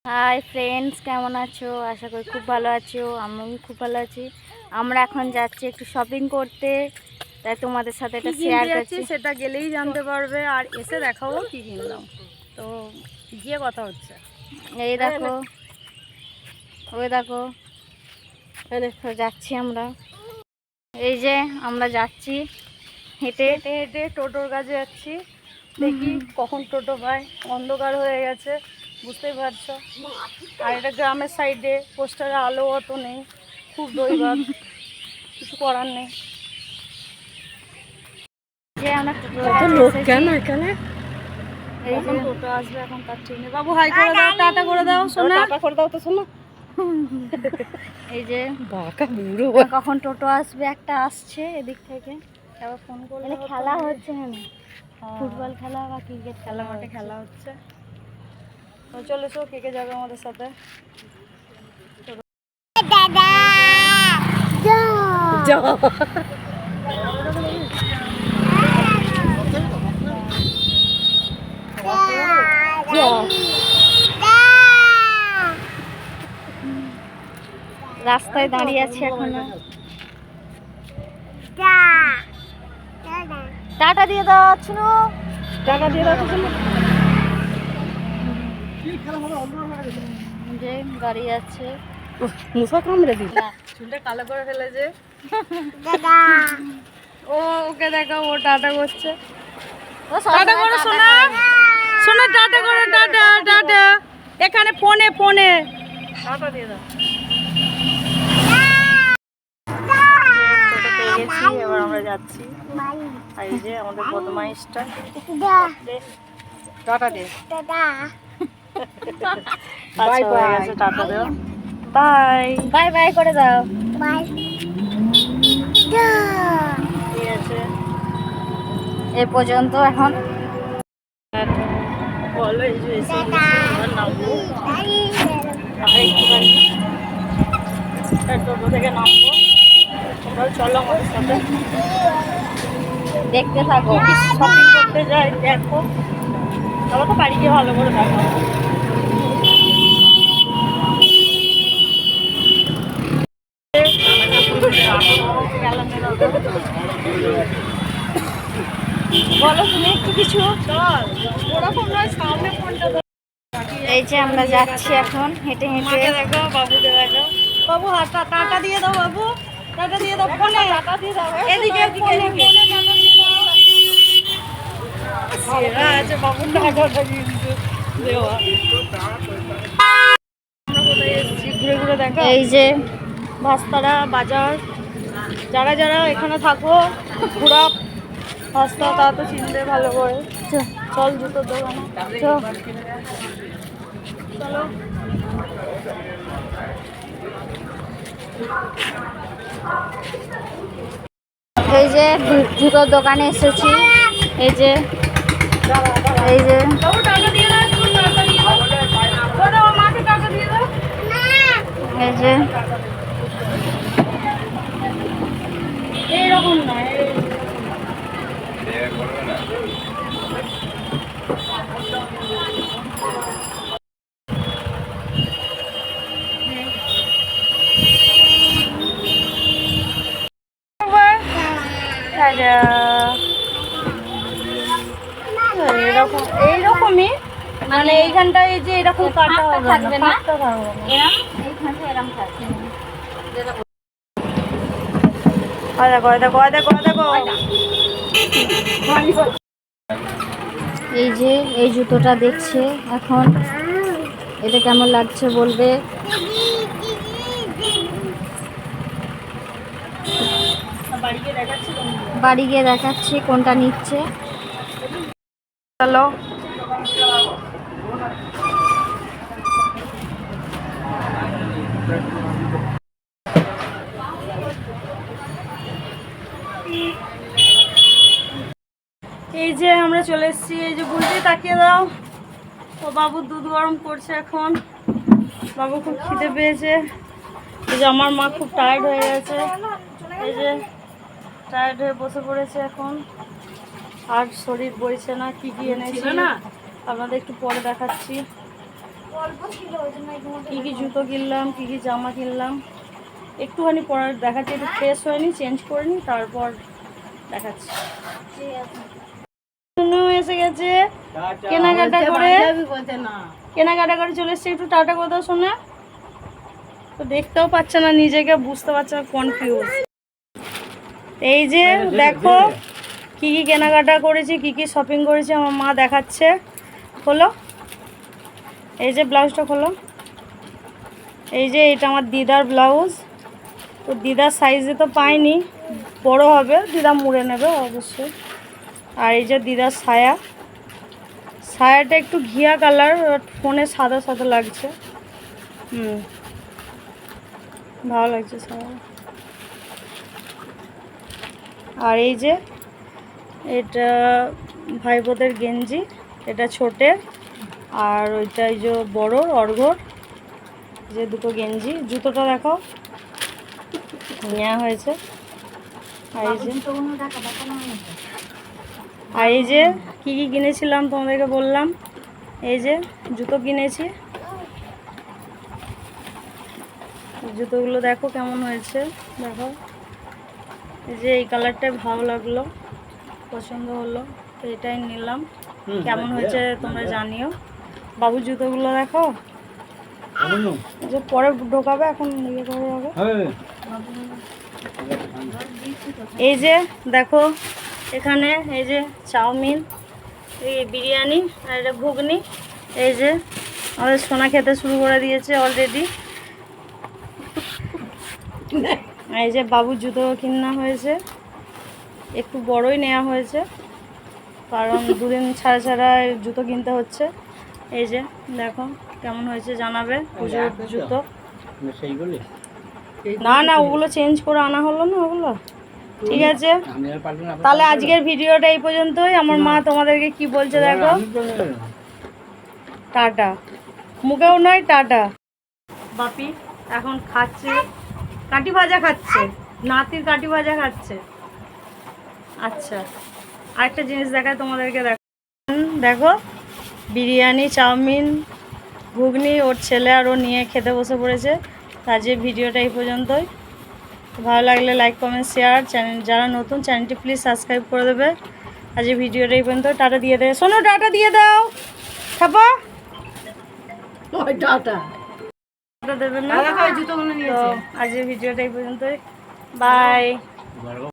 Hi friends, কেমন আছো? আশা করি খুব ভালো আছো। আমি খুব ভালো আছি। আমরা এখন যাচ্ছি একটু শপিং করতে, তাই তোমাদের সাথে এটা শেয়ার করছি। সেটা গেলেই জানতে পারবে, আর এসে দেখাবো কি কিনলাম। তো গিয়ে কথা হচ্ছে। এই দেখো, ওই দেখো, যাচ্ছি আমরা। এই যে আমরা যাচ্ছি হেঁটে হেঁটে হেঁটে টোটোর কাছে যাচ্ছি। দেখি কখন টোটো পাই। অন্ধকার হয়ে গেছে, বুঝতেই পারছো। আর এটা গ্রামের সাইডে, পোস্টারে আলো অত নেই, খুব দৈবাত, কিছু করার নেই। যে আমরা কেন এখানে এখন টোটো আসবে, এখন তার ঠিক নেই। বাবু হাই করে দাও, টাটা করে দাও। শোনা টাটা করে দাও তো শোনা। এই যে বাঁকা বুড়ো, কখন টোটো আসবে, একটা আসছে এদিক থেকে। আবার ফোন করলে খেলা হচ্ছে না, ফুটবল খেলা বা ক্রিকেট খেলা মাঠে খেলা হচ্ছে। তো চলে এসো, কে কে যাবে আমাদের সাথে। রাস্তায় দাঁড়িয়ে আছি এখনো। টাটা দিয়ে দাও শুনো, টাকা দিয়ে দাও তো শোনো। যে দাঁড়িয়ে আছে, মুসা কামড়ে দিল, চুলটা কালো করে ফেলেছে। ও ওকে দেখো, ও টাটা করছে। টাটা করো সোনা, সোনা টাটা করো, টাটা টাটা। এখানে ফোনে ফোনে টাটা দিয়ে দাও। টোটো পেয়ে গেছি, এবার আমরা যাচ্ছি। আর এই যে আমাদের বদমাইশটা, টাটা দে। বাই বাই, টাটা দাও, বাই বাই বাই করে দাও। বাই। ঠিক আছে, এ পর্যন্ত এখন। বলো এই যে এসে গেছি, এবার নামবো। আর একটুখানি টোটো থেকে নামবো। তোমরাও চলো আমাদের সাথে, দেখতে থাকো। শপিং করতে যাই, দেখো। তারপর তো বাড়ি গিয়ে ভালো করে দেখো। বলো তুমি একটু কিছু। চল, ওরকম নয়, সামনে ফোনটা। এই যে আমরা যাচ্ছি এখন হেঁটে হেঁটে। দেখো, বাবুকে দেখো। বাবু হাতটা টাটা দিয়ে দাও, বাবু টাটা দিয়ে দাও, ফোনে টাটা দিয়ে দাও। এদিকে এদিকে এদিকে সেরা আছে, বাবুর টাকাটা কিন্তু দেওয়া। আমরা কোথায় এসেছি ঘুরে ঘুরে দেখো। এই যে ভাস্তারা বাজার। যারা যারা এখানে থাকো, ঘুরা ভাস্তা, তা তো চিনতে ভালো করে। চল জুতোর দোকানে চলো। এই যে জুতোর দোকানে এসেছি। এই যে এই যে এই যে এইরকম নয়, এরকম এইরকমই, মানে এইখানটায় যে এরকম কাটা হবে থাকবে না, কাটটা থাকবে না। এইখানে এরকম থাকবে। এই যে এই জুতোটা দেখছে এখন, এটা কেমন লাগছে বলবে। বাড়ি গিয়ে দেখাচ্ছি কোনটা নিচ্ছে। চলো, এই যে আমরা চলে এসেছি। এই যে বুঝতে তাকিয়ে দাও, ও বাবুর দুধ গরম করছে এখন। বাবু খুব খিদে পেয়েছে। এই যে আমার মা খুব টায়ার্ড হয়ে গেছে, এই যে টায়ার্ড হয়ে বসে পড়েছে এখন, আর শরীর বইছে না। কি কি এনেছি আপনাদের একটু পরে দেখাচ্ছি। কী কী জুতো কিনলাম, কী কী জামা কিনলাম একটুখানি পরার দেখাচ্ছি, একটু ফ্রেশ হয়নি, চেঞ্জ করে নি, তারপর দেখাচ্ছি। শুনু এসে গেছে কেনাকাটা করে, কেনাকাটা করে চলে এসছে। একটু টাটা কথা শোনা তো, দেখতেও পাচ্ছে না নিজেকে, বুঝতে পারছে না, কনফিউজ। এই যে দেখো কি কি কেনাকাটা করেছি, কি কি শপিং করেছি আমার মা দেখাচ্ছে। খোলো, এই যে ব্লাউজটা খোলো। এই যে এটা আমার দিদার ব্লাউজ, তো দিদার সাইজে তো পাইনি, বড় হবে, দিদা মুড়ে নেবে অবশ্যই। আর এই যে দিদার সায়া, সায়াটা একটু ঘিয়া কালার, ফোনে সাদা সাদা লাগছে। ভালো লাগছে সায়া। আর এই যে এটা ভাইবোদের গেঞ্জি, এটা ছোটের, আর ওইটা এই যে বড় অর্ঘর, যে দুটো গেঞ্জি। জুতোটা দেখো নেওয়া হয়েছে। আর এই যে কী কী কিনেছিলাম তোমাদেরকে বললাম। এই যে জুতো কিনেছি, জুতোগুলো দেখো কেমন হয়েছে, দেখো। এই যে এই কালারটাই ভালো লাগলো, পছন্দ হলো, তো এটাই নিলাম। কেমন হয়েছে তোমরা জানিও। বাবু জুতোগুলো দেখো, যে পরে ঢোকাবে, এখন ইয়ে করে হবে। এই যে দেখো এখানে এই যে চাউমিন, এই বিরিয়ানি, আর এটা ঘুগনি। এই যে আমাদের সোনা খেতে শুরু করে দিয়েছে অলরেডি। এই যে বাবুর জুতো কিনা হয়েছে, একটু বড়ই নেওয়া হয়েছে, কারণ দুদিন ছাড়া ছাড়া জুতো কিনতে হচ্ছে। এই যে দেখো কেমন হয়েছে জানাবে। পুজোর জুতো না না, ওগুলো চেঞ্জ করে আনা হলো না ওগুলো। ঠিক আছে, তাহলে আজকের ভিডিওটা এই পর্যন্তই। আমার মা তোমাদেরকে কি বলছে দেখো, টাটা, মুখেও নয় টাটা। বাপি এখন খাচ্ছে, কাটি ভাজা খাচ্ছে, নাতির কাটি ভাজা খাচ্ছে। আচ্ছা, আরেকটা জিনিস দেখায় তোমাদেরকে, দেখো দেখো বিরিয়ানি, চাউমিন, ঘুগনি ওর ছেলে আর ও নিয়ে খেতে বসে পড়েছে। আজকের ভিডিওটা এই পর্যন্তই। ভালো লাগলে লাইক, কমেন্ট, শেয়ার। চ্যানেল যারা নতুন, চ্যানেলটি প্লিজ সাবস্ক্রাইব করে দেবে। আজকের ভিডিওটা এই পর্যন্ত। টাটা দিয়ে দেবে, শোনো টাটা দিয়ে দাও, খাপা টাটা দেবেন না। আজকের ভিডিওটা এই পর্যন্তই, বাই।